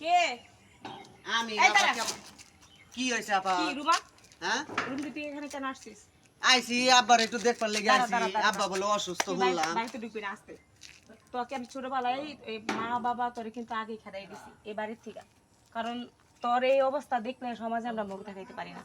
কে আমি এই আবার দাঁড়া। কি হইছে আপা কি রুমা হ্যাঁ রুম তুই এখানে কেন আসছিস? আইছি আব্বার একটু দেখবার লেগে দাঁড়া, আইছি দাঁড়া, দাঁড়া, আব্বা বলে অসুস্থ তুই হলাম বাড়িতে ঢুকবি না আসতে। তোকে আমি ছোটবেলায় এই মা বাবা তোরে কিন্তু আগে খেদাই দিছি এই বাড়ির থেকে, কারণ তোর এই অবস্থা দেখলে সমাজে আমরা মুখ দেখাইতে পারি না।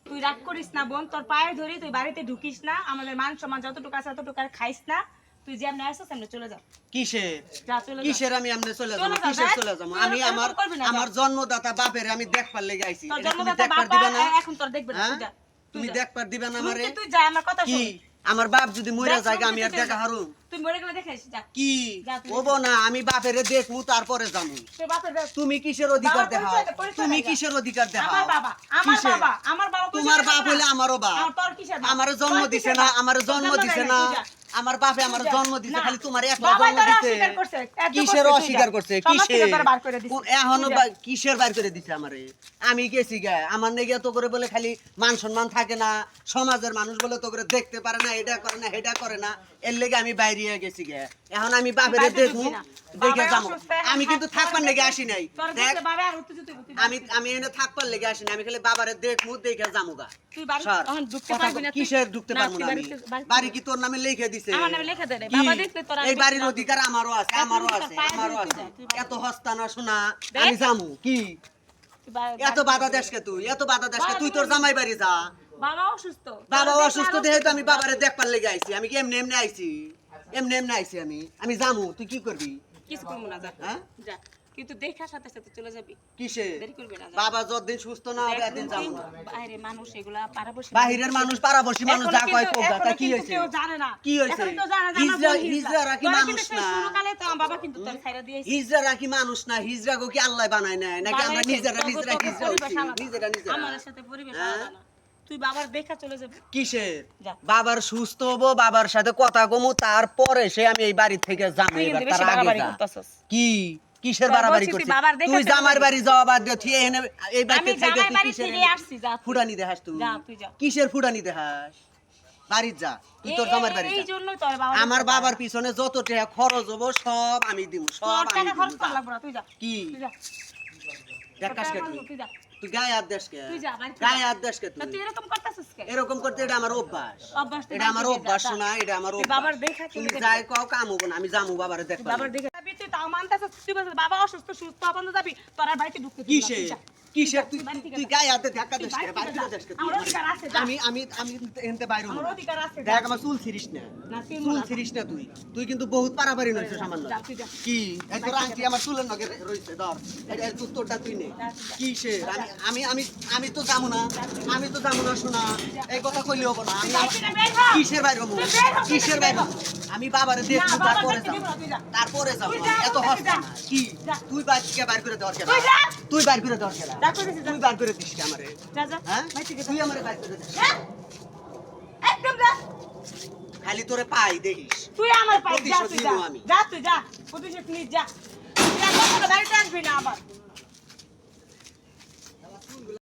তুই রাগ করিস না বোন, তোর পায়ে ধরি, তুই বাড়িতে ঢুকিস না, আমাদের মান সম্মান যতটুকু আছে ততটুকু আর খাইস না। তুই যেমনি আসছিস এমনি চলে যা। কিসের যা চলে যা। কিসের আমি আমনে চলে যাব চলে যা, কিসের দেখ। চলে যাব তুই আমি এরকম আমার করবি না, যা। আমার জন্মদাতা বাপের আমি দেখবার লেগে আইছি তোর এটা তুমি জন্মদাতা দেখবার বাবা দিবা না এখন তোর দেখবে না, তুই যা। তুমি তুই যা। দেখবার দিবা না আমারে তুই যা, আমার কথা কি শোন। আমার বাপ যদি মইরা দেখ, যায় শুনবি আমি আর তুই দেখা যা। হারু তুই মরে গেলে দেখাইস যা। কি যা তুই। ওবো না আমি বাপেরে দেখমু তারপরে যামু তোর বাপের দেখ। তুমি কিসের অধিকার বাবা দেখাও পরিচয় দে, পরিচয় তুমি দে, যা। কিসের অধিকার দেখাও আমার বাবা কিসের? আমার বাবা তোমার পরিচয় বাপ দে হইলে না। আমারও বাপ আর তোর কিসের বাপ? আমারে জন্ম তোর দিছে কিসের না বাপ? আমারে তোর জন্ম দিছে দেয় না তুই যা। আমার বাপে তুই আমার যা। জন্ম দিছে না। খালি তোমার একলা বাবাই জন্ম তোরে দিছে অস্বীকার করছে, এত কিসের করছে, তুই অস্বীকার যা। করছে সমাজ থেকে কিসের তোরে বার করে দিছে। এখনো তুই যা। কিসের বাইর করে দিছে আমারে আমি গেছি গে আমার নেগে তো করে বলে খালি মান সম্মান থাকে না সমাজের মানুষ বলে তো করে দেখতে পারে না এটা করে না হেটা করে না এর লেগে আমি বাইরে গেছি গে এখন আমি বাপেরে বাইরে দেখমু ঢুকবি না। দেখে বাবাই যাবো অসুস্থ, এখন আমি কিন্তু তোর থাকবার লেগে দেখলে- আসি নাই তোর দেখ দেখলে বাবা আর উত্তেজিত হইব, তুই আমি এনে থাকবার লেগে আসি না আমি খালি বাবারে দেখমু দেখে যামুগা তুই বাড়ি স্যার, এখন ঢুকতে কথা পারবি না, তুই- কিসের ঢুকতে না, পারবো তুই না আমি বাড়িতে- বাড়ি কি তোর নামে লিখে দিছে আমার নামে লিখে দে রে। কি? বাবা দেখলে তোর আমি এই বাড়ির দেখতে অধিকার আমারও আছে এখন আমারও তোর আছে পায়ে আমারও ধরে তুই আছে যা, তুই বাড়ি- এত হস্তা না শোনা দেখ। আমি যামু কি তুই বা- এত বাধা দেশকে তুই এত বাধা দেশকে বাবা তুই তোর তুমি- জামাই বাড়ি যা বাবা অসুস্থ। বাবা তোর দেখলে অসুস্থ আরো দেখে তো আমি বাবারে দেখবার লেগে আইছি আমি কি এমনি এমনি আইছি এমনি এমনি আইছি আমি যামু তুই কি করবি কিছু করবো না, যা। হ্যাঁ যা। কিন্তু দেখার সাথে সাথে চলে যাবি, কিসে দেরি করবি না, যা। বাবা যতদিন সুস্থ না হবে দেখ, একদিন রুমকি, যামু না বাইরে মানুষ এগুলা পাড়াবশি বাহিরের মানুষ পাড়াবসী মানুষ যা কয় কোক তা কি হইছে কেউ জানে না। কি হইছে? এখন তো জানে যে আমার বোন হিজড়ারা কি তোরা মানুষ কিন্তু সেই না? শুরুকালে তো আমার বাবা কিন্তু তোর ছাইরা দিয়েছে। হিজড়া কি মানুষ না হিজড়া গো কি আল্লাহ বানায় নাই নাকি আমরা বানাইছে, নিজেরা তবে নিজেরা তোকে হিজড়া পরিবেশ হইছি আলাদা। নিজেরা আমাদের সাথে পরিবেশ হ্যাঁ? আলাদা না। তুই বাবার দেখা চলে যাবি। কিসের যা। বাবার সুস্থ হবো বাবার সাথে কথা কমু তারপরে সে আমি এই বাড়ি থেকে যাবো তুই এবার কিন্তু তার বেশি আগে বাড়াবাড়ি যা। করতাছস। কি কিসের তোর বাড়াবাড়ি বলছি তুই করছিস বাবার দেখা তুই চলে জামার যাবি। বাড়ি যাওয়া বাদ দিয়ে তুই এখানে এই আমি বাড়িতে থেকে জামাই তুই বাড়ি কিসের থেকে আসছি, যা তুই। ফুটানি দেখাস তুই যা, তুই যা। কিসের ফুটানি দেখাস বাড়ির যা তুই তোর জামার বাড়ি এই যা জন্যই তোর বাবা আমার বাবার পিছনে যত টাকা খরচ হবো সব আমি দিব সব তোর আমি টাকা দিব খরচ করা লাগবে না, তুই যা। কি তুই যা। দেখ তোর কাজ টাকা কে খরচ, তুই যা। তুই গায়ে হাত দেশ কে তুই যা, বাড়িতে গায়ে যা। হাত দেশ কে তা তুই তুই এরকম করতাছিস কেন? এরকম করতে এটা আমার অভ্যাস অভ্যাস তুই এটা আমার বাড়িতে অভ্যাস যা, যা। শোনা এটা আমার তুই অভ্যাস বাবার দেখা চলে তুমি যাবি। যাই কও কাম হবো না আমি যামু বাবারে তুই দেখবা বাবার দেখে যাবি, তুই তাও মানতাছিস, তুই বলছিস বাবা অসুস্থ সুস্থ আপন যাবি, তোর আর বাড়িতে ঢুকতে দিবি না, কিসে তুই যা। কিসে তুই তুই বাড়ি থেকে তুই যা। গায়ে হাতে ধাক্কা তুই দেশ বাড়ি কে থেকে বাড়ি যা। দেশ কে আমার অধিকার আছে, যা। আমি এনতে বাইরে আমার হবো অধিকার আছে, যা। দেখ আমার চুল ছিড়িস না না, তুই চুল মনা। ছিড়িস না তুই কিন্তু বহুত পারাপারি নইছিস সামান্য যা, তুই যা। কি এই তোর আংটি আমার চুলের নগে রইছে ধর এই তোরটা তুই নে কিসে আমি তো যাবো না আমি তো যাবো না শোনা এই কথা কইলে হবো না আমি বাড়ি থেকে বের হ। কিসের বাইরে হবো তুই বের হ, কিসের বাইরে হবো? আমি বাবারে না, দেখবো বাবা তারপরে দেখতে দিব যাবো না, তুই যা। তারপরে যাবো তুই যা, এত তুই হস্তা যা। না কি যা। তুই বাইরে বাইর করে দেওয়ার কেন তুই যা। তুই বাইর করে দেওয়ার কেন যা করেছিস, যা। তুই বাইর করে দিস কে আমারে যা, যা। হ্যাঁ বাড়ি থেকে যা। তুই আমারে বাইর করে দিস যা। একদম যা। খালি তোরে পাই দেখিস তুই আমার পায়ে যা, প্রতিশোধ তুই যা। নিবো আমি। যা, তুই যা। প্রতিশোধ নিস, যা। তুই আর কখনো বাড়িতে আসবি না আবার।